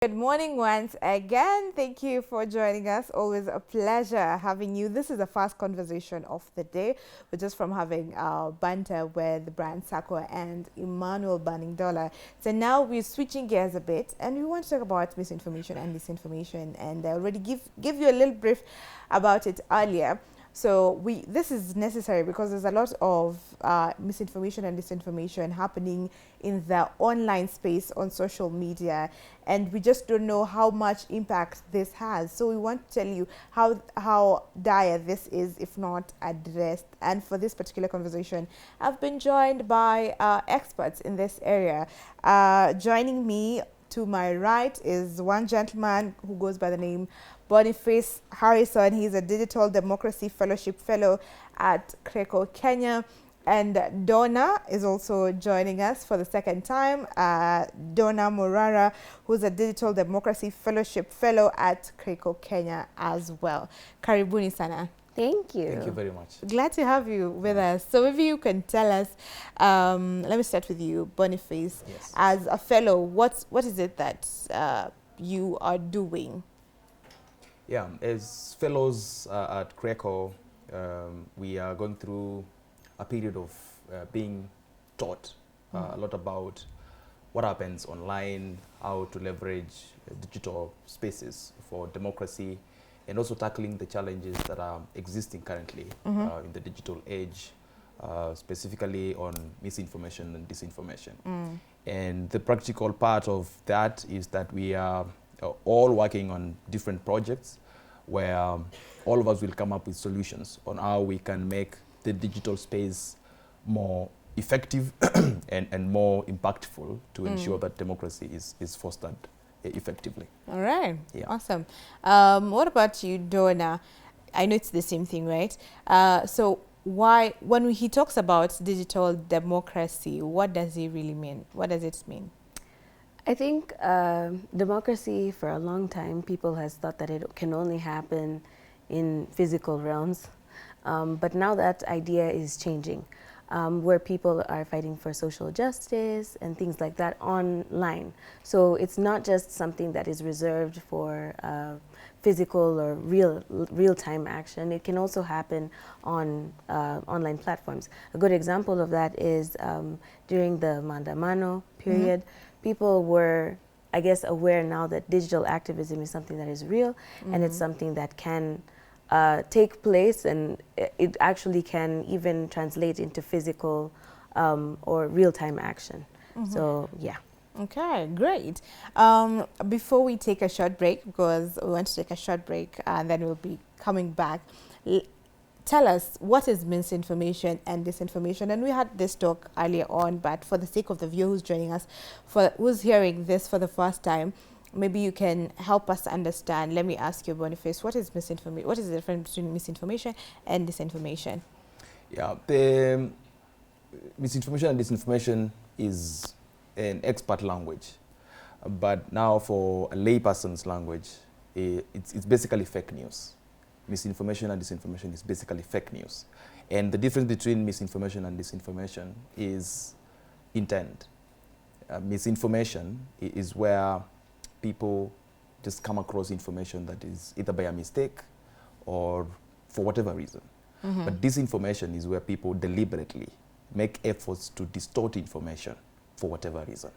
Good morning once again. Thank you for joining us. Always a pleasure having you. This is the first conversation of the day. We're just from having banter with Brian Sako and Emmanuel Banning-Dollar. So now we're switching gears a bit and we want to talk about misinformation and disinformation. And I already give you a little brief about it earlier. So this is necessary because there's a lot of misinformation and disinformation happening in the online space on social media, and we just don't know how much impact this has. So we want to tell you how dire this is if not addressed. And for this particular conversation, I've been joined by experts in this area. Joining me to my right is one gentleman who goes by the name Boniface Harrison. He's a Digital Democracy Fellowship Fellow at CRECO, Kenya. And Donna is also joining us for the second time. Donna Morara, who's a Digital Democracy Fellowship Fellow at CRECO, Kenya as well. Karibuni sana. Thank you. Thank you very much. Glad to have you with us. So maybe you can tell us, let me start with you, Boniface. Yes. As a fellow, what is it that you are doing? Yeah, as fellows at CRECO, we are going through a period of being taught a lot about what happens online, how to leverage digital spaces for democracy, and also tackling the challenges that are existing currently in the digital age, specifically on misinformation and disinformation. And the practical part of that is that we are all working on different projects where all of us will come up with solutions on how we can make the digital space more effective and more impactful to ensure that democracy is fostered effectively. All right. Yeah. Awesome. What about you, Donna? I know it's the same thing, right? So when he talks about digital democracy, what does he really mean? What does it mean? I think democracy, for a long time, people has thought that it can only happen in physical realms. But now that idea is changing, where people are fighting for social justice and things like that online. So it's not just something that is reserved for physical or real-time action. It can also happen on online platforms. A good example of that is during the Maandamano period, people were, I guess, aware now that digital activism is something that is real and it's something that can take place, and it actually can even translate into physical or real-time action. So, yeah. Okay, great. Before we take a short break, because we want to take a short break and then we'll be coming back, tell us what is misinformation and disinformation. And we had this talk earlier on, but for the sake of the viewer who's joining us, who's hearing this for the first time, maybe you can help us understand. Let me ask you, Boniface, what is misinformation? What is the difference between misinformation and disinformation? Yeah, the misinformation and disinformation is an expert language, but now for a layperson's language, it's basically fake news. Misinformation and disinformation is basically fake news. And the difference between misinformation and disinformation is intent. Misinformation is where people just come across information that is either by a mistake or for whatever reason. But disinformation is where people deliberately make efforts to distort information for whatever reason.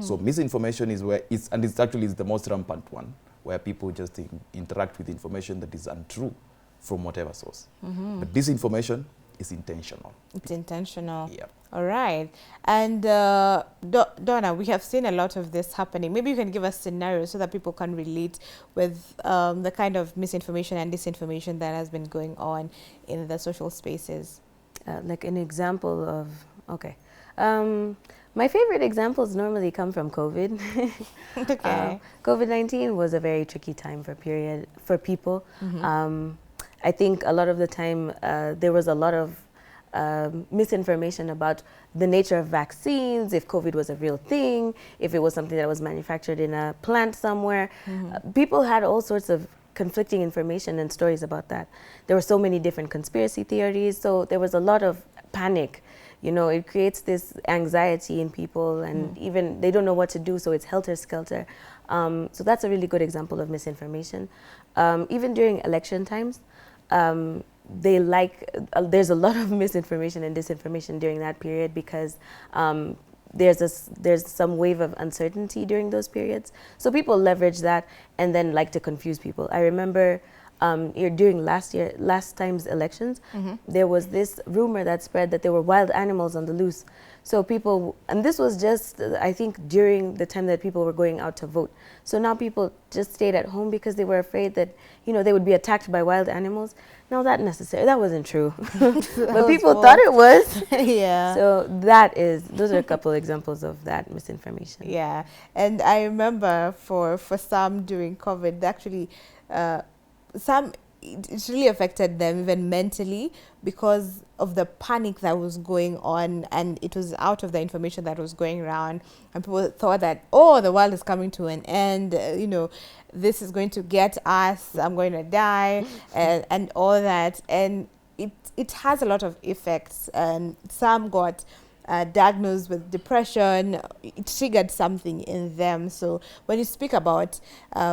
So misinformation is where it's actually the most rampant one, where people just interact with information that is untrue from whatever source. But disinformation is intentional. It's intentional. Yeah. All right. And Donna, we have seen a lot of this happening. Maybe you can give us scenarios so that people can relate with the kind of misinformation and disinformation that has been going on in the social spaces. Like an example of, okay. My favorite examples normally come from COVID. Okay. COVID-19 was a very tricky time for people. I think a lot of the time there was a lot of misinformation about the nature of vaccines, if COVID was a real thing, if it was something that was manufactured in a plant somewhere. People had all sorts of conflicting information and stories about that. There were so many different conspiracy theories, so there was a lot of panic. You know, it creates this anxiety in people, and even they don't know what to do, so it's helter-skelter. So that's a really good example of misinformation. Even during election times, there's a lot of misinformation and disinformation during that period because there's some wave of uncertainty during those periods. So people leverage that and then like to confuse people. I remember during last time's elections, there was this rumor that spread that there were wild animals on the loose. So people, and this was just, I think, during the time that people were going out to vote. So now people just stayed at home because they were afraid that, you know, they would be attacked by wild animals. No, that wasn't true. But people thought it was. Yeah. So those are a couple examples of that misinformation. Yeah. And I remember for some during COVID, actually, some it really affected them even mentally because of the panic that was going on, and it was out of the information that was going around, and people thought that, oh, the world is coming to an end, you know, this is going to get us, I'm going to die, and all that. And it has a lot of effects, and some got diagnosed with depression. It triggered something in them. So when you speak about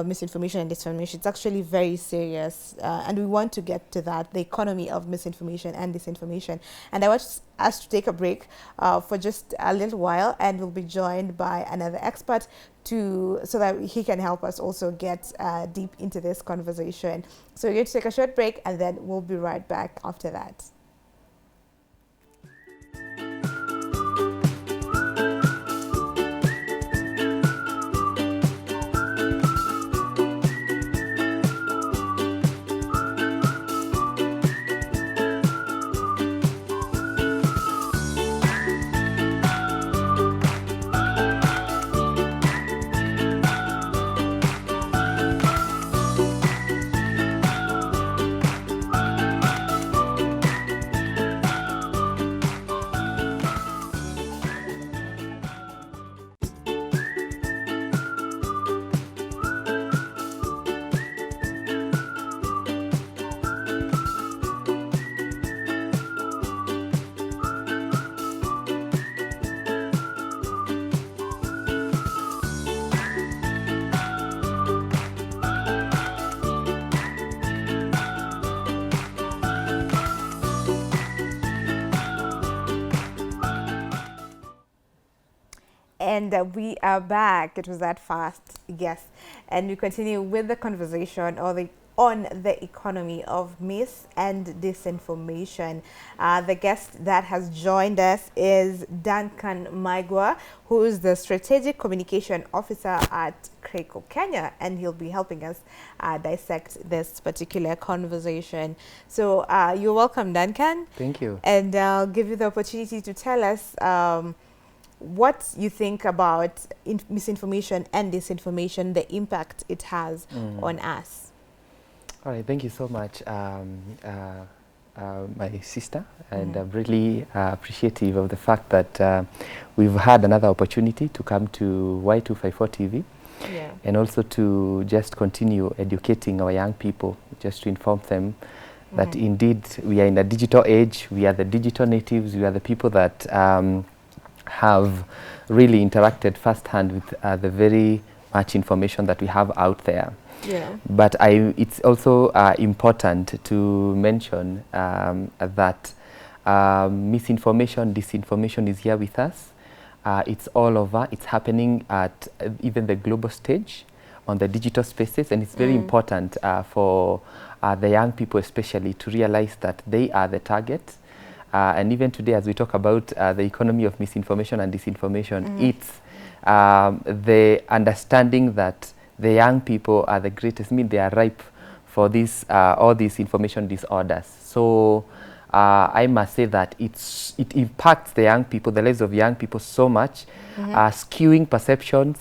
misinformation and disinformation, it's actually very serious, and we want to get to that, the economy of misinformation and disinformation. And I want us to take a break for just a little while, and we'll be joined by another expert so that he can help us also get deep into this conversation. So we're going to take a short break, and then we'll be right back after that. And we are back. It was that fast, yes. And we continue with the conversation on the economy of mis and disinformation. The guest that has joined us is Duncan Maigwa, who is the Strategic Communication Officer at Creco Kenya, and he'll be helping us dissect this particular conversation. So you're welcome, Duncan. Thank you. And I'll give you the opportunity to tell us what you think about misinformation and disinformation, the impact it has on us. All right, thank you so much, my sister, and I'm really appreciative of the fact that we've had another opportunity to come to Y254 TV, and also to just continue educating our young people, just to inform them that indeed we are in a digital age, we are the digital natives, we are the people that have really interacted firsthand with the very much information that we have out there. Yeah. But it's also important to mention that misinformation, disinformation is here with us. It's all over. It's happening at even the global stage on the digital spaces, and it's very important for the young people especially to realize that they are the target. And even today, as we talk about the economy of misinformation and disinformation, it's the understanding that the young people are the greatest, they are ripe for this, all these information disorders. So I must say that it impacts the young people, the lives of young people so much, skewing perceptions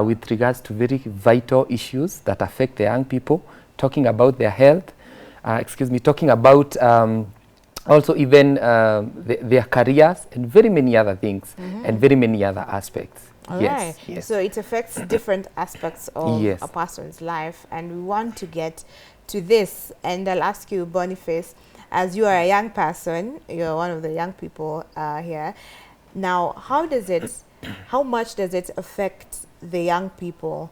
with regards to very vital issues that affect the young people, talking about their health, talking about also even their careers and very many other things and very many other aspects. Right. So it affects different aspects of a person's life, and we want to get to this. And I'll ask you, Boniface, as you are a young person, you're one of the young people here. Now, how much does it affect the young people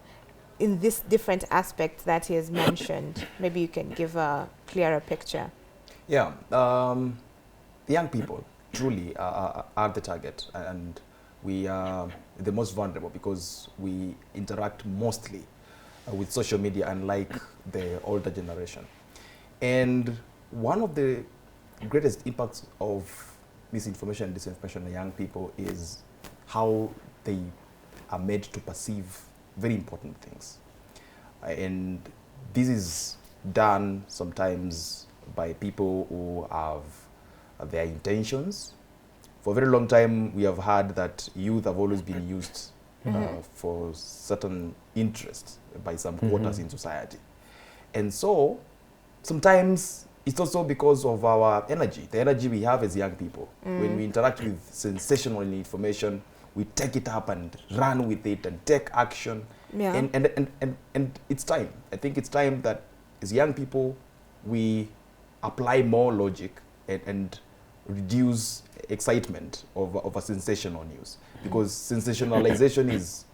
in this different aspect that he has mentioned? Maybe you can give a clearer picture. Yeah, the young people truly are the target, and we are the most vulnerable because we interact mostly with social media, unlike the older generation. And one of the greatest impacts of misinformation and disinformation on young people is how they are made to perceive very important things. And this is done sometimes by people who have their intentions. For a very long time, we have heard that youth have always been used for certain interests by some quarters in society. And so sometimes it's also because of our energy, the energy we have as young people. When we interact with sensational information, we take it up and run with it and take action. Yeah. And it's time. I think it's time that as young people, we apply more logic and reduce excitement of a sensational news. Because sensationalization is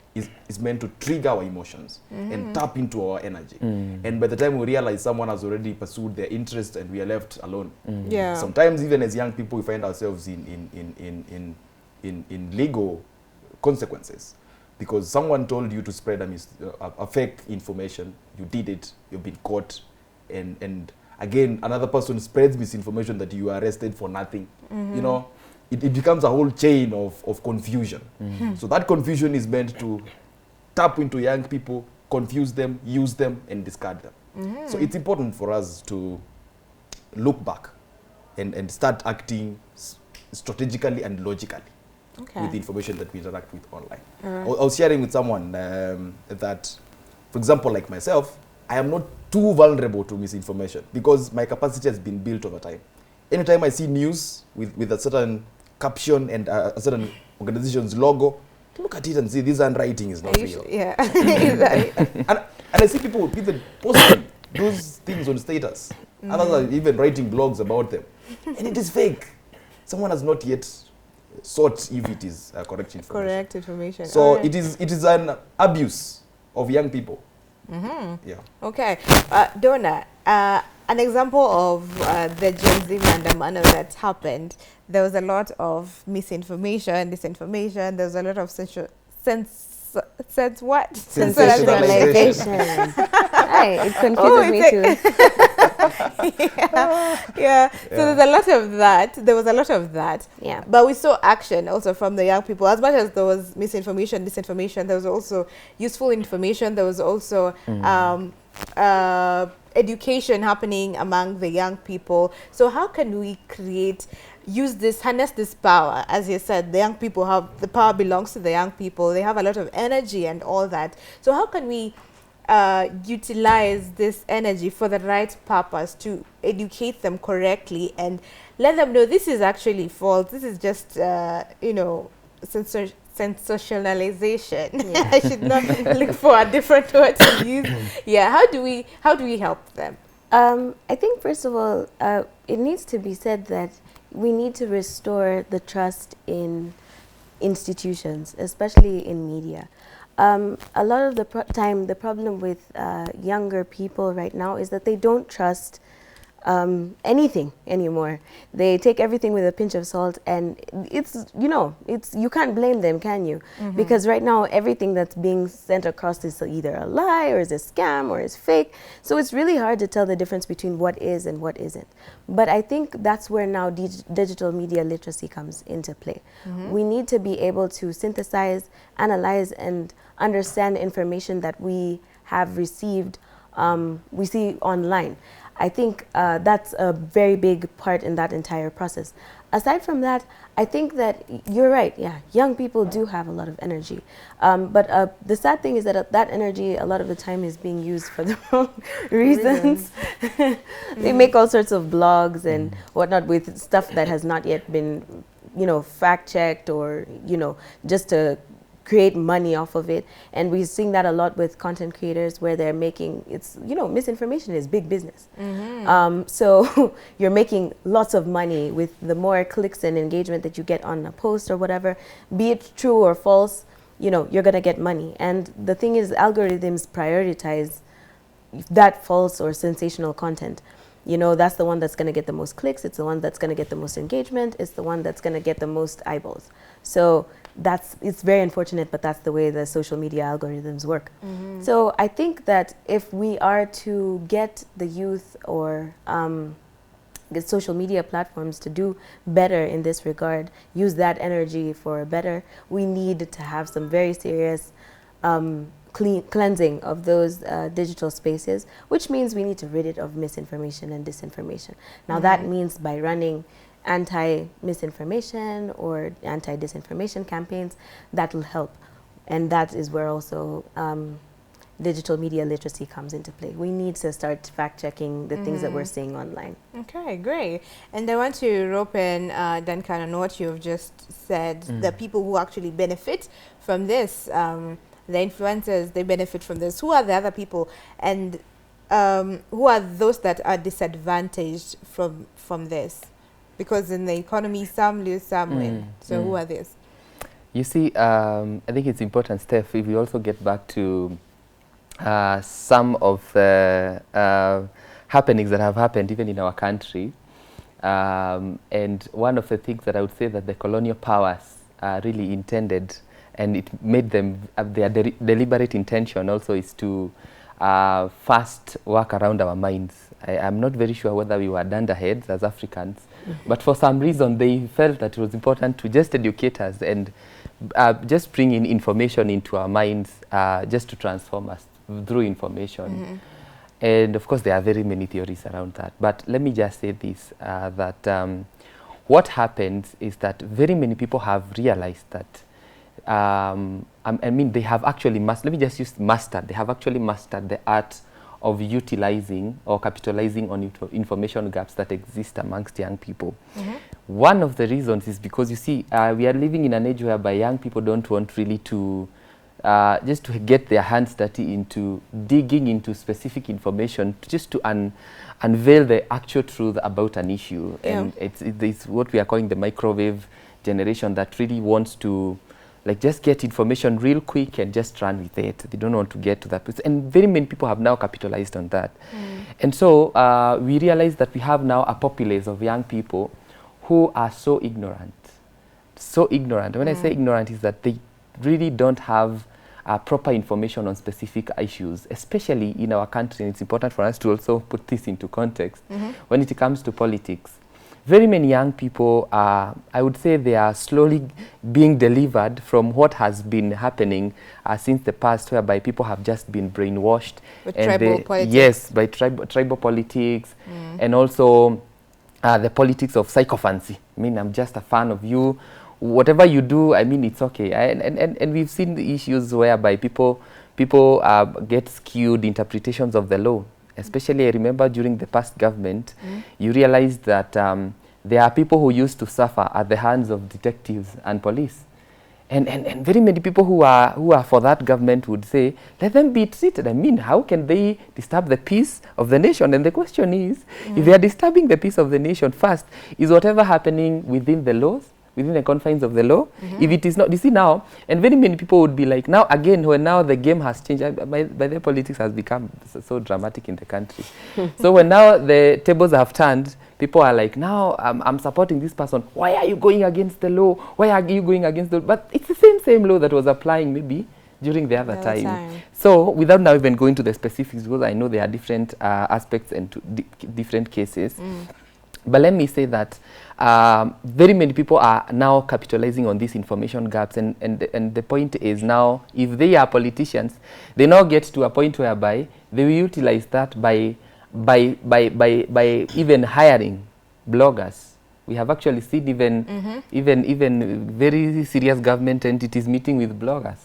meant to trigger our emotions and tap into our energy. And by the time we realize someone has already pursued their interest and we are left alone. Yeah. Sometimes even as young people, we find ourselves in legal consequences. Because someone told you to spread a fake information, you did it, you've been caught, and again, another person spreads misinformation that you are arrested for nothing. You know, it becomes a whole chain of confusion. So that confusion is meant to tap into young people, confuse them, use them, and discard them. So it's important for us to look back and start acting strategically and logically with the information that we interact with online. I was sharing with someone that, for example, like myself, I am not too vulnerable to misinformation because my capacity has been built over time. Anytime I see news with a certain caption and a certain organization's logo, I look at it and see this handwriting is not real. Yeah. and I see people even posting those things on status. Others are even writing blogs about them. And it is fake. Someone has not yet sought if it is correct information. Correct information. So it is an abuse of young people. Yeah. Okay. Donna, an example of the Gen Z Mandamano that happened, there was a lot of misinformation, disinformation, there was a lot of Sensationalization. Hey, it confuses me too. Yeah. So there's a lot of that. There was a lot of that. Yeah. But we saw action also from the young people. As much as there was misinformation, disinformation, there was also useful information. There was also education happening among the young people. So how can we harness this power? As you said, the young people have, the power belongs to the young people. They have a lot of energy and all that. So how can we utilize this energy for the right purpose to educate them correctly and let them know this is actually false. This is just, sensationalization. Yeah. I should not look for a different word to use. Yeah. How do we help them? I think first of all, it needs to be said that we need to restore the trust in institutions, especially in media. A lot of the time, the problem with younger people right now is that they don't trust anything anymore. They take everything with a pinch of salt, and you can't blame them, can you? Because right now everything that's being sent across is either a lie or is a scam or is fake. So it's really hard to tell the difference between what is and what isn't. But I think that's where now digital media literacy comes into play. We need to be able to synthesize, analyze, and understand information that we have received, we see online. I think that's a very big part in that entire process. Aside from that, I think that you're right. Yeah, young people do have a lot of energy. But the sad thing is that that energy, a lot of the time, is being used for the wrong reasons. They make all sorts of blogs and whatnot with stuff that has not yet been, fact-checked or, just to create money off of it. And we're seeing that a lot with content creators where they're making, misinformation is big business. So you're making lots of money with the more clicks and engagement that you get on a post or whatever, be it true or false, you know, you're going to get money. And the thing is, algorithms prioritize that false or sensational content. You know, that's the one that's going to get the most clicks. It's the one that's going to get the most engagement. It's the one that's going to get the most eyeballs. So it's very unfortunate, but that's the way the social media algorithms work. So I think that if we are to get the youth or get social media platforms to do better in this regard, use that energy for better, we need to have some very serious cleansing of those digital spaces, which means we need to rid it of misinformation and disinformation. Now that means by running anti-misinformation or anti-disinformation campaigns, that will help. And that is where also digital media literacy comes into play. We need to start fact-checking the things that we're seeing online. Okay, great. And I want to rope in, Duncan, on what you've just said, the people who actually benefit from this, the influencers, they benefit from this. Who are the other people, and who are those that are disadvantaged from this? Because in the economy, some lose, some win. So who are these? You see, I think it's important, Steph, if we also get back to some of the happenings that have happened even in our country. And one of the things that I would say that the colonial powers really intended, and it made them, their deliberate intention also is to first work around our minds. I'm not very sure whether we were dunderheads as Africans, but for some reason they felt that it was important to just educate us and just bring in information into our minds, just to transform us through information. And of course there are very many theories around that. But let me just say this, that what happens is that very many people have realized that I mean, they have actually let me just use mastered. They have actually mastered the art of utilizing or capitalizing on information gaps that exist amongst young people. One of the reasons is because, you see, we are living in an age whereby young people don't want really to just to get their hands dirty into digging into specific information, just to unveil the actual truth about an issue. And it's what we are calling the microwave generation that really wants to like just get information real quick and just run with it. They don't want to get to that place. And very many people have now capitalized on that. And so we realize that we have now a populace of young people who are so ignorant. So ignorant. When I say ignorant, is that they really don't have proper information on specific issues, especially in our country. And it's important for us to also put this into context. When it comes to politics, very many young people, I would say they are slowly being delivered from what has been happening since the past, whereby people have just been brainwashed. With tribal politics. Yes, by tribal politics, and also the politics of sycophancy. I mean, I'm just a fan of you. Whatever you do, I mean, it's okay. And we've seen the issues whereby people get skewed interpretations of the law. Especially, I remember during the past government, you realized that there are people who used to suffer at the hands of detectives and police. And very many people who are for that government would say, let them be treated. I mean, how can they disturb the peace of the nation? And the question is, if they are disturbing the peace of the nation, first, is whatever happening within the laws, within the confines of the law? If it is not, you see now, and very many people would be like, now again, when now the game has changed, by the politics has become so dramatic in the country. So when now the tables have turned, people are like, now I'm supporting this person. Why are you going against the law? Why are you going against the law? But it's the same law that was applying maybe during the other time. So without now even going to the specifics, because I know there are different aspects and different cases. But let me say that very many people are now capitalizing on these information gaps, and the point is now, if they are politicians, they now get to a point whereby they will utilize that by even hiring bloggers. We have actually seen even very serious government entities meeting with bloggers.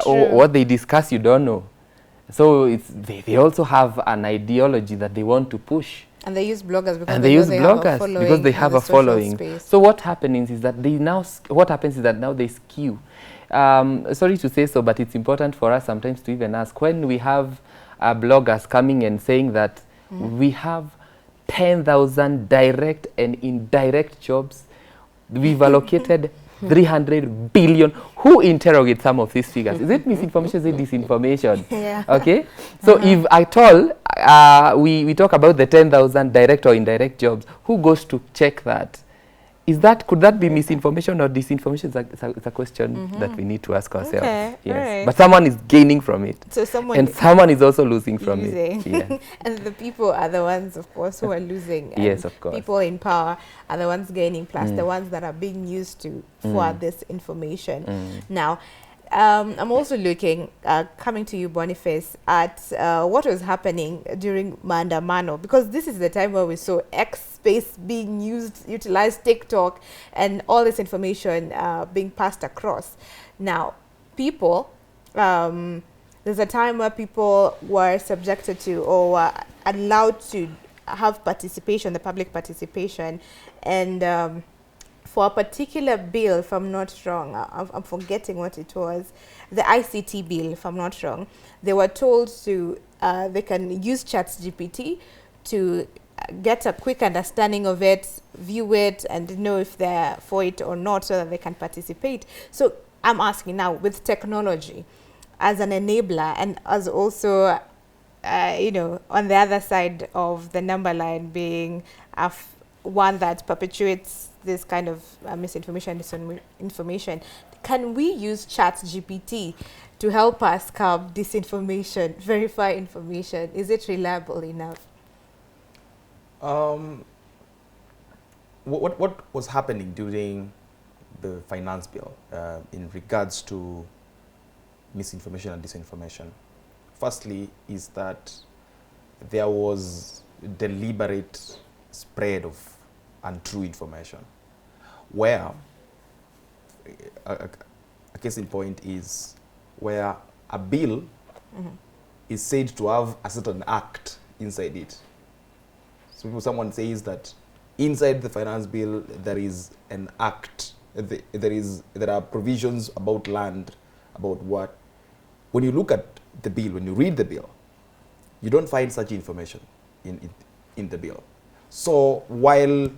Or what they discuss, you don't know. So they also have an ideology that they want to push. And they use bloggers because they have a following. So what happens is that now they skew. Sorry to say so, but it's important for us sometimes to even ask, when we have bloggers coming and saying that we have 10,000 direct and indirect jobs, we've allocated 300 billion. Who interrogates some of these figures? Is it misinformation? Is it disinformation? Yeah. Okay. So if at all we talk about the 10,000 direct or indirect jobs, who goes to check that? Could that be misinformation or disinformation? It's a question that we need to ask ourselves. Okay, yes. right. But someone is gaining from it. So someone And someone is also losing from using. it. Yeah. And the people are the ones, of course, who are losing. And Yes, of course. people in power are the ones gaining, plus the ones that are being used to for this information. Now, I'm also looking, coming to you, Boniface, at what was happening during Maandamano, because this is the time where we saw X space being utilized, TikTok, and all this information being passed across. Now, people, there's a time where people were subjected to or were allowed to have participation, the public participation, and for a particular bill, if I'm not wrong, I'm forgetting what it was, the ICT bill, if I'm not wrong, they were told to, they can use ChatGPT to get a quick understanding of it, view it, and know if they're for it or not, so that they can participate. So I'm asking now, with technology as an enabler and as also, you know, on the other side of the number line being one that perpetuates this kind of misinformation, disinformation, can we use ChatGPT to help us curb disinformation, verify information? Is it reliable enough? What was happening during the finance bill in regards to misinformation and disinformation? Firstly, is that there was deliberate spread of untrue information, where a case in point is where a bill is said to have a certain act inside it. So someone says that inside the finance bill there is an act, there are provisions about land, about what. When you look at the bill, when you read the bill, you don't find such information in the bill. So while,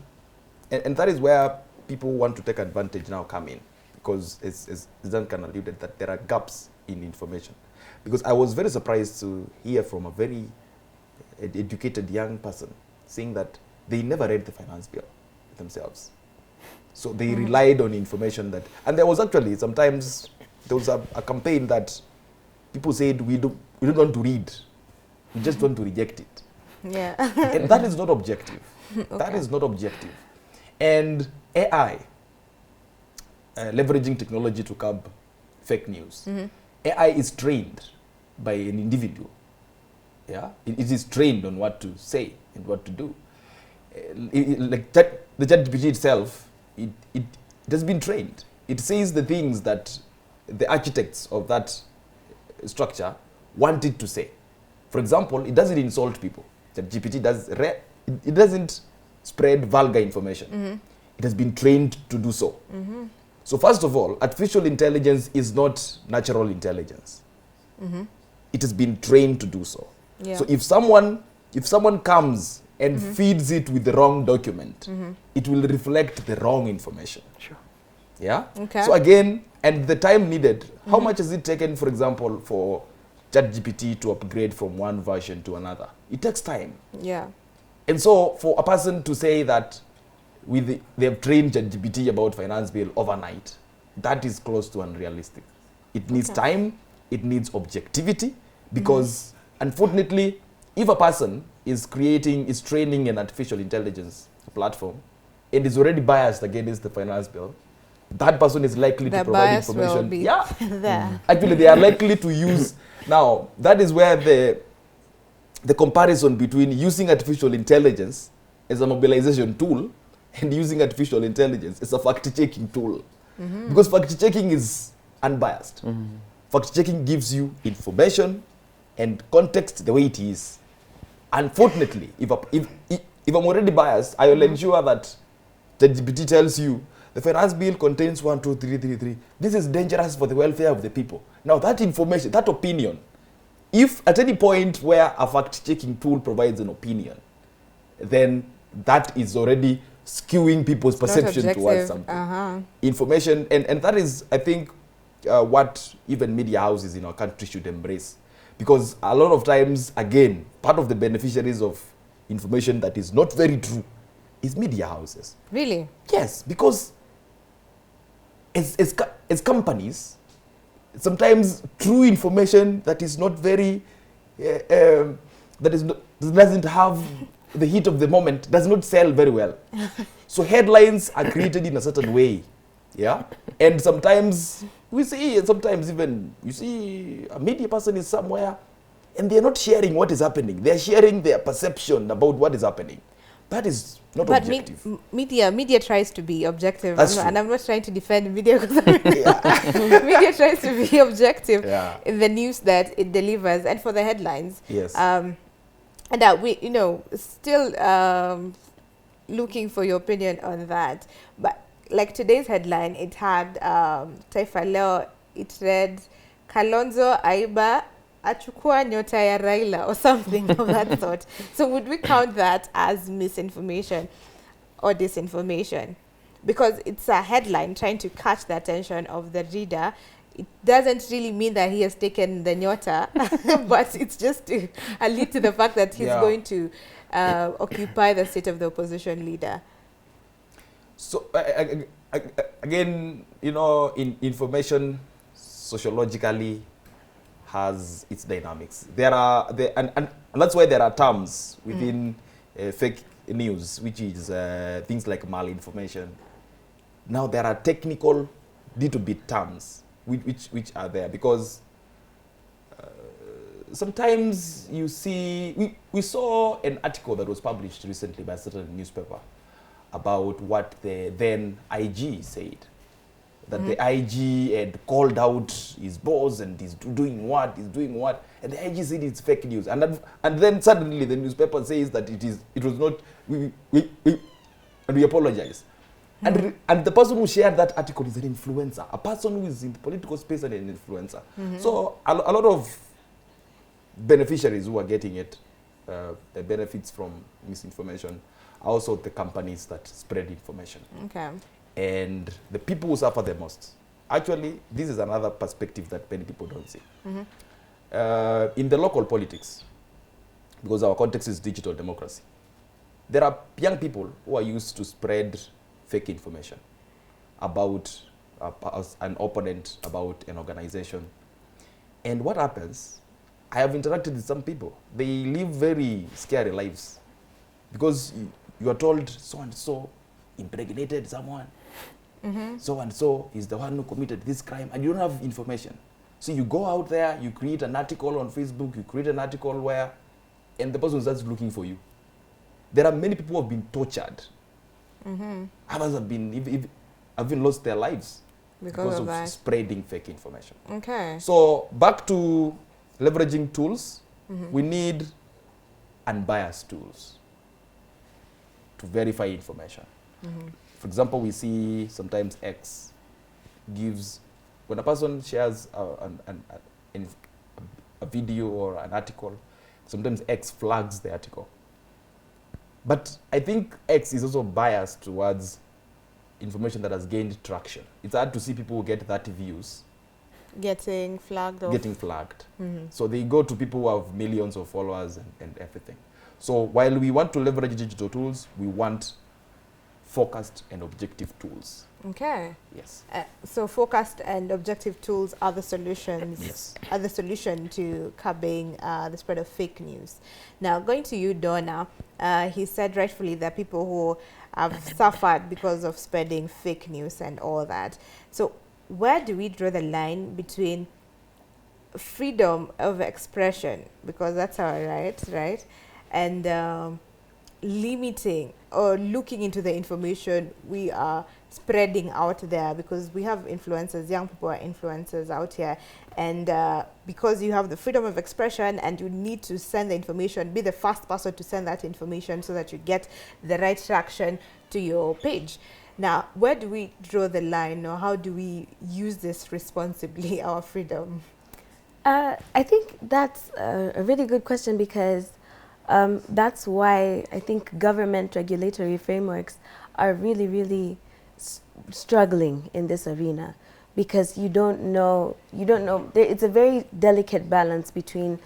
and that is where people want to take advantage now come in, because as Duncan alluded, that there are gaps in information. Because I was very surprised to hear from a very educated young person saying that they never read the finance bill themselves. So they relied on information that, and there was actually sometimes, there was a campaign that people said we don't want to read, we just want to reject it. Yeah. And that is not objective. Okay. That is not objective. And AI, leveraging technology to curb fake news. AI is trained by an individual. Yeah, it is trained on what to say and what to do. Like the ChatGPT itself, it has been trained. It says the things that the architects of that structure wanted to say. For example, it doesn't insult people. ChatGPT it doesn't spread vulgar information. It has been trained to do so. So first of all, artificial intelligence is not natural intelligence. It has been trained to do so. Yeah. So if someone comes and feeds it with the wrong document, it will reflect the wrong information. Sure. Yeah? Okay. So again, and the time needed, how much has it taken, for example, for ChatGPT to upgrade from one version to another? It takes time. Yeah. And so for a person to say that they have trained ChatGPT about finance bill overnight, that is close to unrealistic. It needs time, it needs objectivity, because unfortunately, if a person is training an artificial intelligence platform and is already biased against the finance bill, that person is likely to provide bias will information. be Yeah. there. Actually, they are likely to use. Now, that is where the comparison between using artificial intelligence as a mobilization tool and using artificial intelligence as a fact-checking tool. Because fact-checking is unbiased. Fact-checking gives you information and context the way it is. Unfortunately, if I'm already biased, I will ensure that the GPT tells you the finance bill contains 1, 2, 3, 3, 3. This is dangerous for the welfare of the people. Now that information, that opinion, if at any point where a fact-checking tool provides an opinion, then that is already skewing people's Not perception towards objective. something. Information, and that is, I think, what even media houses in our country should embrace. Because a lot of times, again, part of the beneficiaries of information that is not very true is media houses. Really? Yes, because as companies, sometimes true information that is not very, doesn't have the heat of the moment, does not sell very well. So headlines are created in a certain way, yeah? And sometimes we see, sometimes even you see a media person is somewhere and they're not sharing what is happening. They're sharing their perception about what is happening. That is not But objective. media tries to be objective. That's And true. I'm not trying to defend media because media tries to be objective Yeah. in the news that it delivers and for the headlines. Yes. And that we, still looking for your opinion on that. But like today's headline, it had Taifa Leo, it read, Kalonzo Aiba achukua nyota ya Raila or something of that sort. So would we count that as misinformation or disinformation? Because it's a headline trying to catch the attention of the reader. It doesn't really mean that he has taken the nyota, but it's just to allude to the fact that he's going to occupy the seat of the opposition leader. So again, in information sociologically has its dynamics. And that's why there are terms within fake news, which is things like malinformation. Now there are technical little bit terms which are there, because sometimes you see, we saw an article that was published recently by a certain newspaper about what the then IG said. That the IG had called out his boss and he's doing what, and the IG said it's fake news. And then suddenly the newspaper says that it was not, and we apologize. And the person who shared that article is an influencer, a person who is in the political space and an influencer. So a lot of beneficiaries who are getting it, the benefits from misinformation, are also the companies that spread information. Okay. And the people who suffer the most. Actually, this is another perspective that many people don't see. In the local politics, because our context is digital democracy, there are young people who are used to spread fake information about an opponent, about an organization. And what happens, I have interacted with some people. They live very scary lives because you are told so-and-so impregnated someone. So-and-so is the one who committed this crime, and you don't have information. So you go out there, you create an article on Facebook, you create an article where, and the person starts looking for you. There are many people who have been tortured. Others have even lost their lives because of spreading fake information. Okay. So back to leveraging tools, we need unbiased tools to verify information. For example, we see sometimes X gives, when a person shares a video or an article, sometimes X flags the article. But I think X is also biased towards information that has gained traction. It's hard to see people who get 30 views Getting flagged off. getting flagged. So they go to people who have millions of followers and everything. So while we want to leverage digital tools, we want focused and objective tools. Okay. Yes. So focused and objective tools are the solutions. Yes. Are the solution to curbing the spread of fake news. Now, going to you, Donna, he said rightfully that people who have suffered because of spreading fake news and all that. So where do we draw the line between freedom of expression, because that's our right, and limiting or looking into the information we are spreading out there, because we have influencers, young people are influencers out here, and because you have the freedom of expression and you need to send the information, be the first person to send that information so that you get the right traction to your page. Now, where do we draw the line, or how do we use this responsibly, our freedom? I think that's a really good question, because that's why I think government regulatory frameworks are really, really struggling in this arena, because you don't know, it's a very delicate balance between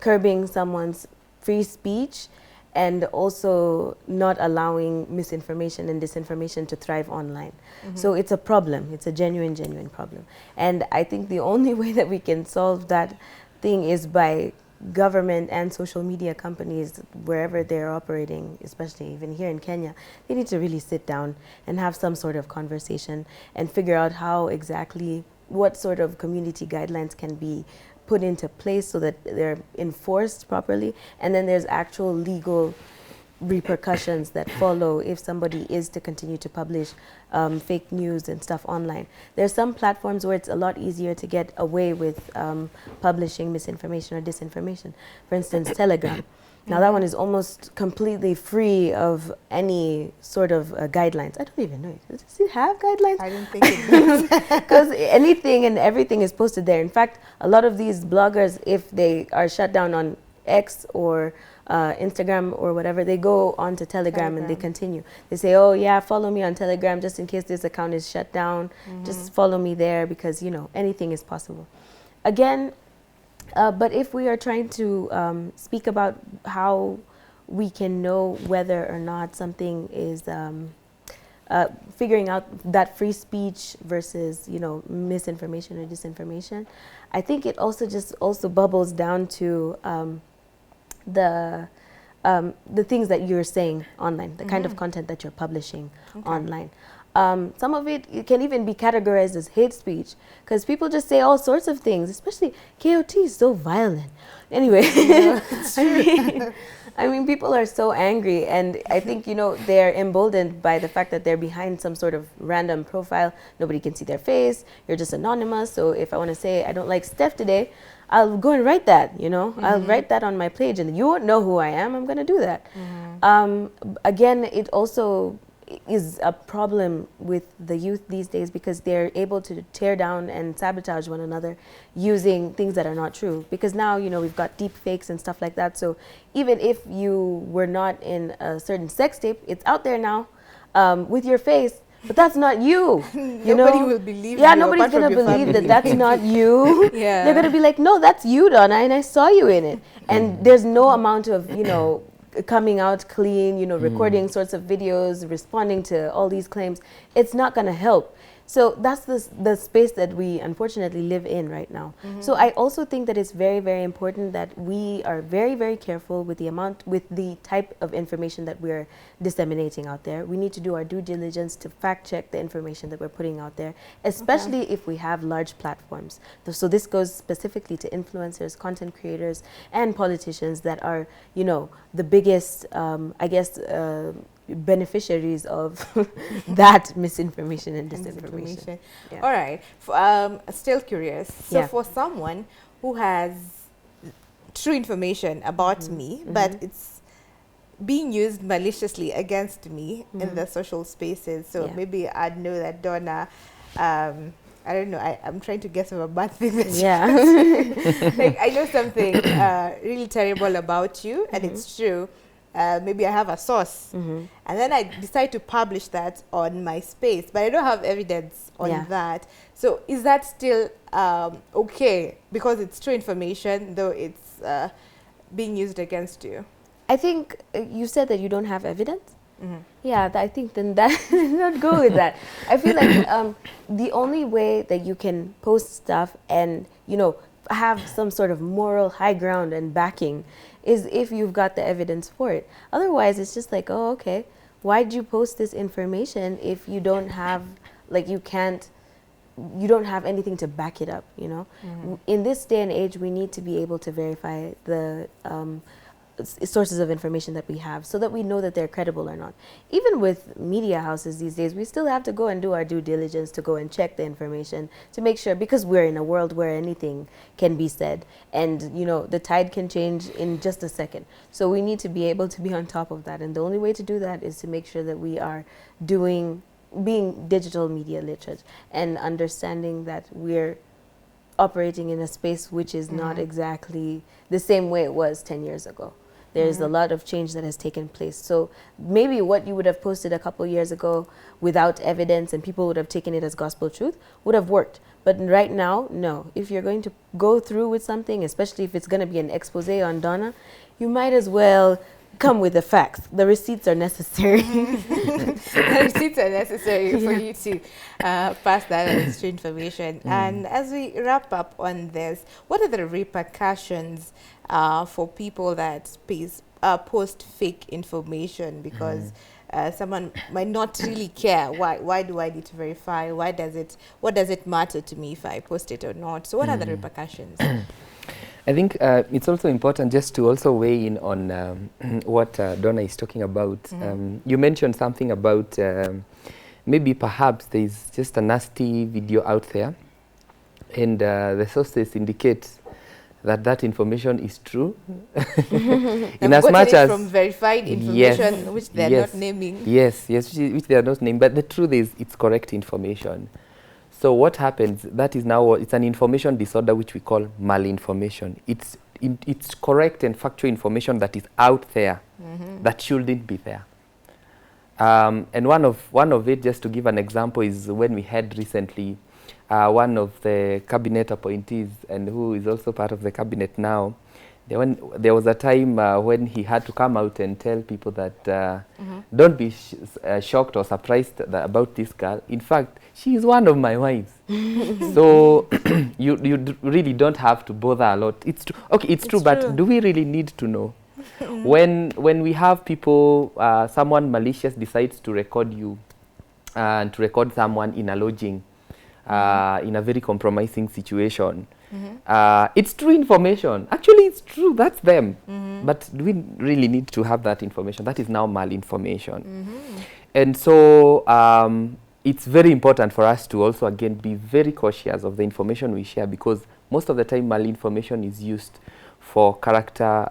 curbing someone's free speech and also not allowing misinformation and disinformation to thrive online. So it's a problem. It's a genuine problem. And I think the only way that we can solve that thing is by government and social media companies, wherever they're operating, especially even here in Kenya, they need to really sit down and have some sort of conversation and figure out how exactly, what sort of community guidelines can be put into place so that they're enforced properly, and then there's actual legal repercussions that follow if somebody is to continue to publish fake news and stuff online. There's some platforms where it's a lot easier to get away with publishing misinformation or disinformation. For instance, Telegram. Now that one is almost completely free of any sort of guidelines. I don't even know. Does it have guidelines? I don't think it does. Because anything and everything is posted there. In fact, a lot of these bloggers, if they are shut down on X or Instagram or whatever, they go on to Telegram and they continue. They say, oh yeah, follow me on Telegram just in case this account is shut down. Just follow me there, because, you know, anything is possible. Again, but if we are trying to speak about how we can know whether or not something is figuring out that free speech versus, you know, misinformation or disinformation, I think it also bubbles down to the things that you're saying online, the kind of content that you're publishing online. Some of it can even be categorized as hate speech, because people just say all sorts of things, especially KOT is so violent. Anyway, I mean, people are so angry, and I think, you know, they're emboldened by the fact that they're behind some sort of random profile. Nobody can see their face. You're just anonymous. So if I want to say I don't like Steph today, I'll go and write that, you know. I'll write that on my page, and you won't know who I am. I'm going to do that. Again, it also is a problem with the youth these days, because they're able to tear down and sabotage one another using things that are not true. Because now, you know, we've got deep fakes and stuff like that. So even if you were not in a certain sex tape, it's out there now with your face. But that's not you. Nobody will believe you. Yeah, nobody's going to believe that that's not you. Yeah. They're going to be like, no, that's you, Donna, and I saw you in it. And there's no amount of, you know, coming out clean, you know, recording sorts of videos, responding to all these claims. It's not going to help. So that's the space that we unfortunately live in right now. So I also think that it's very, very important that we are very, very careful with the type of information that we're disseminating out there. We need to do our due diligence to fact check the information that we're putting out there, especially if we have large platforms. So this goes specifically to influencers, content creators, and politicians that are, you know, the biggest, I guess, beneficiaries of that misinformation and disinformation. Yeah. All right. Still curious. So for someone who has true information about me, but it's being used maliciously against me in the social spaces. So maybe I'd know that Donna, I don't know, I'm trying to guess of a bad thing that like I know something really terrible about you, and it's true. Maybe I have a source, and then I decide to publish that on my space, but I don't have evidence on that. So is that still okay, because it's true information, though it's being used against you? I think you said that you don't have evidence. Yeah, I think then that not go with that. I feel like the only way that you can post stuff and, you know, have some sort of moral high ground and backing is if you've got the evidence for it. Otherwise, it's just like, oh, okay, why'd you post this information if you don't have, like, you don't have anything to back it up, you know? In this day and age, we need to be able to verify the sources of information that we have so that we know that they're credible or not. Even with media houses these days, we still have to go and do our due diligence to go and check the information to make sure, because we're in a world where anything can be said, and, you know, the tide can change in just a second. So we need to be able to be on top of that, and the only way to do that is to make sure that we are being digital media literate and understanding that we're operating in a space which is not exactly the same way it was 10 years ago. There's a lot of change that has taken place. So maybe what you would have posted a couple years ago without evidence and people would have taken it as gospel truth would have worked. But right now, no. If you're going to go through with something, especially if it's going to be an expose on Donna, you might as well come with the facts. The receipts are necessary. The receipts are necessary for you to pass that extra information. And as we wrap up on this, what are the repercussions for people that post fake information? Because someone might not really care. Why do I need to verify? What does it matter to me if I post it or not? So what are the repercussions? I think it's also important just to also weigh in on what Donna is talking about. You mentioned something about maybe perhaps there's just a nasty video out there and the sources indicate that information is true. In as much as from verified information, which they are not naming. Yes, which they are not naming. But the truth is it's correct information. So what happens, that is now, it's an information disorder which we call malinformation. It's correct and factual information that is out there that shouldn't be there. And one of it, just to give an example, is when we had recently one of the cabinet appointees and who is also part of the cabinet now, there was a time when he had to come out and tell people that don't be shocked or surprised about this girl. In fact, she is one of my wives. So you really don't have to bother a lot. It's true. Okay, it's true, but do we really need to know? When we have people, someone malicious decides to record you and to record someone in a lodging, in a very compromising situation, it's true information. Actually, it's true. That's them. But do we really need to have that information? That is now malinformation. And so it's very important for us to also, again, be very cautious of the information we share, because most of the time malinformation is used for character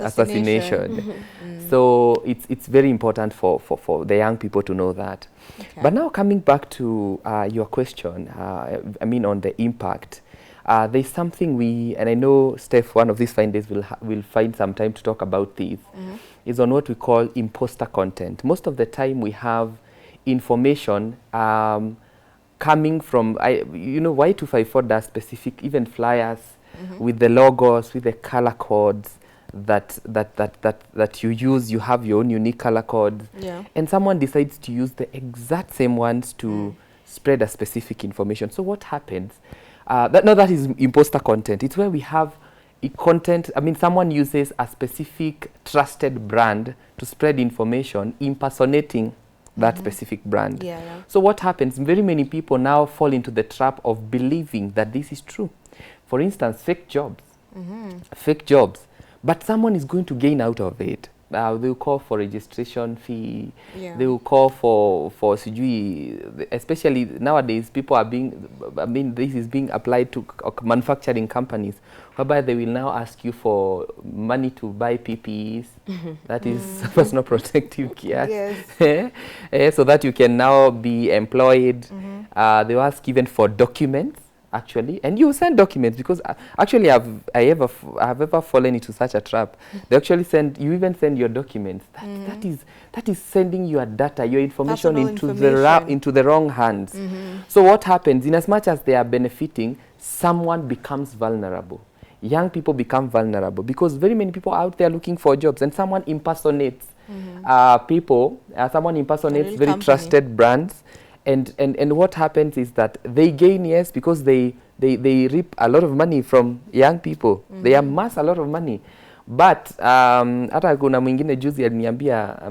assassination. So it's very important for the young people to know that. Okay. But now coming back to your question, I mean on the impact, there's something and I know Steph, one of these fine days will find some time to talk about this, is on what we call imposter content. Most of the time we have information coming from, Y254 does specific, even flyers with the logos, with the color codes that you use. You have your own unique color codes, and someone decides to use the exact same ones to spread a specific information. So what happens? That is imposter content. It's where we have content. I mean, someone uses a specific trusted brand to spread information, impersonating that specific brand. So what happens? Very many people now fall into the trap of believing that this is true. For instance, fake jobs. Fake jobs. But someone is going to gain out of it. They will call for registration fee. They will call for sijui, especially nowadays people are this is being applied to manufacturing companies, whereby they will now ask you for money to buy PPEs, that is personal protective gear, so that you can now be employed. They will ask even for documents, actually, and you send documents, because actually I have ever fallen into such a trap. They actually even send your documents. That is sending your data, your information into the wrong hands. So what happens? In as much as they are benefiting, someone becomes vulnerable. Young people become vulnerable because very many people are out there looking for jobs, and someone impersonates people. Someone impersonates very trusted brands. And what happens is that they gain, yes, because they reap a lot of money from young people. They amass a lot of money. But hata kuna mwingine juzi aliniambia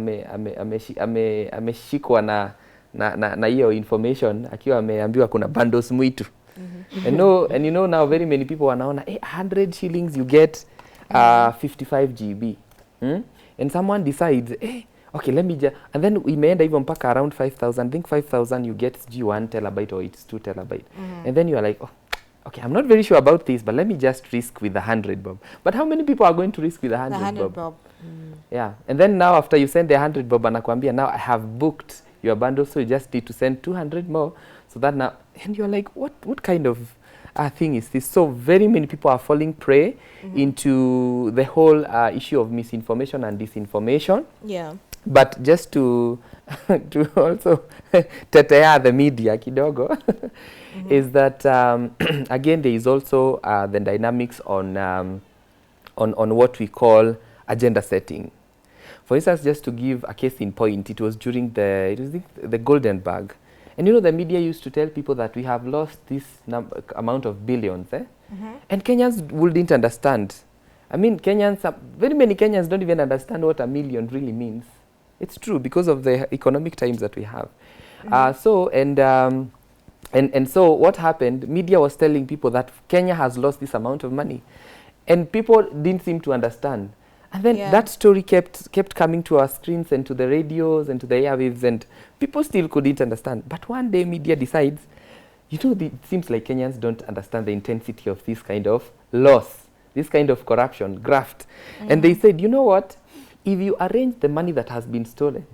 ameshikwa na hiyo information akiwa ameambiwa kuna bundles mwitu. And you know now very many people wanaona 100 shillings you get 55 GB. And someone decides okay, let me just, and then we may end even mpaka around 5,000. I think 5,000 you get G1 terabyte or it's 2 terabyte. And then you are like, oh, okay, I'm not very sure about this, but let me just risk with the 100 bob. But how many people are going to risk with the 100 bob? Yeah, and then now after you send the 100 bob, anakuambia, now I have booked your bundle, so you just need to send 200 more. So that now, and you're like, what kind of thing is this. So very many people are falling prey into the whole issue of misinformation and disinformation. Yeah. But just to to also tetea the media kidogo is that again there is also the dynamics on what we call agenda setting. For instance, just to give a case in point, it was during the Golden Bug. And you know, the media used to tell people that we have lost this amount of billions, and Kenyans wouldn't understand. I mean, very many Kenyans don't even understand what a million really means. It's true because of the economic times that we have. So what happened, media was telling people that Kenya has lost this amount of money, and people didn't seem to understand. And then that story kept coming to our screens and to the radios and to the airwaves, and people still couldn't understand. But one day media decides, you know, it seems like Kenyans don't understand the intensity of this kind of loss, this kind of corruption, graft. And they said, you know what, if you arrange the money that has been stolen,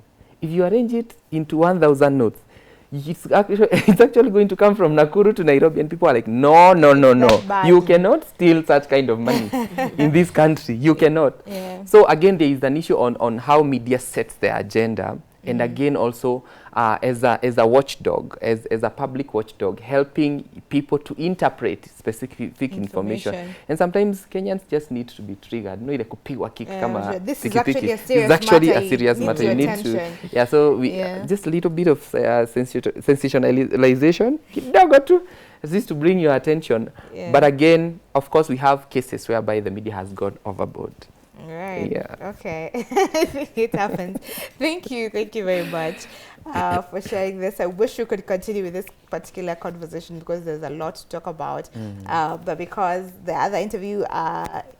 if you arrange it into 1,000 notes, it's actually going to come from Nakuru to Nairobi, and people are like, no, you cannot steal such kind of money in this country. You cannot. Yeah. So again, there is an issue on how media sets their agenda, and again also as a watchdog, as a public watchdog, helping people to interpret specific information. And sometimes Kenyans just need to be triggered. No, ile kupigwa kick kama this is tikitiki. actually a serious matter. It's actually a serious matter. You need to, attention. so we just a little bit of sensationalization, kidogo tu, just to bring your attention. But again, of course, we have cases whereby the media has gone overboard. Right. Yeah. Okay. It happens. Thank you very much for sharing this. I wish we could continue with this particular conversation because there's a lot to talk about. But because the other interview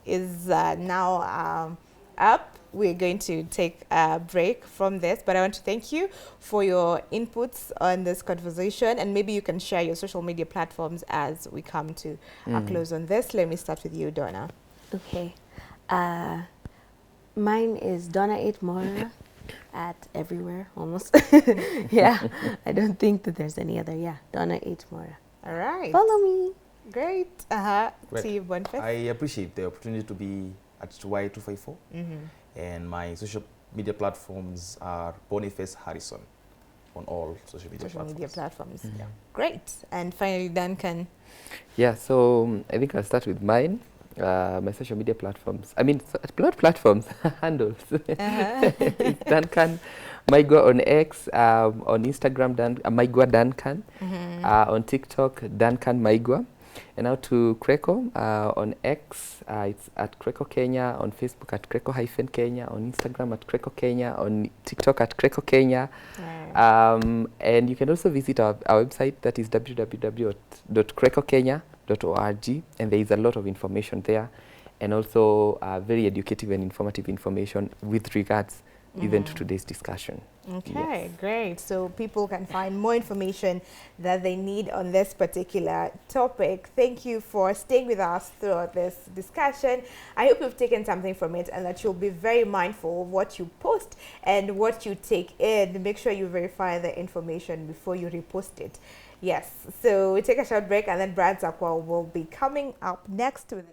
is now up, we're going to take a break from this. But I want to thank you for your inputs on this conversation, and maybe you can share your social media platforms as we come to a close on this. Let me start with you, Donna. Okay. Mine is Donna 8 Mora at everywhere almost. Yeah, I don't think that there's any other. Yeah, Donna 8 Mora. All right. Follow me. Great. Right. See you, Boniface. I appreciate the opportunity to be at Y254, and my social media platforms are Boniface Harrison on all social media platforms. Yeah. Great. And finally, Duncan. Yeah, so I think I'll start with mine. My social media platforms. I mean, not platforms, handles. It's Duncan Maigwa on X, on Instagram, Maigwa Duncan, on TikTok, Duncan Maigwa. And now to Kreko on X, it's at Kreko Kenya, on Facebook at Kreko-Kenya, on Instagram at Kreko Kenya, on TikTok at Kreko Kenya. And you can also visit our website, that is www.krekokenya.org, and there is a lot of information there, and also very educative and informative information with regards even to today's discussion. Okay, great. So people can find more information that they need on this particular topic. Thank you for staying with us throughout this discussion. I hope you've taken something from it and that you'll be very mindful of what you post and what you take in. Make sure you verify the information before you repost it. Yes, so we take a short break, and then Brad Zakwa will be coming up next with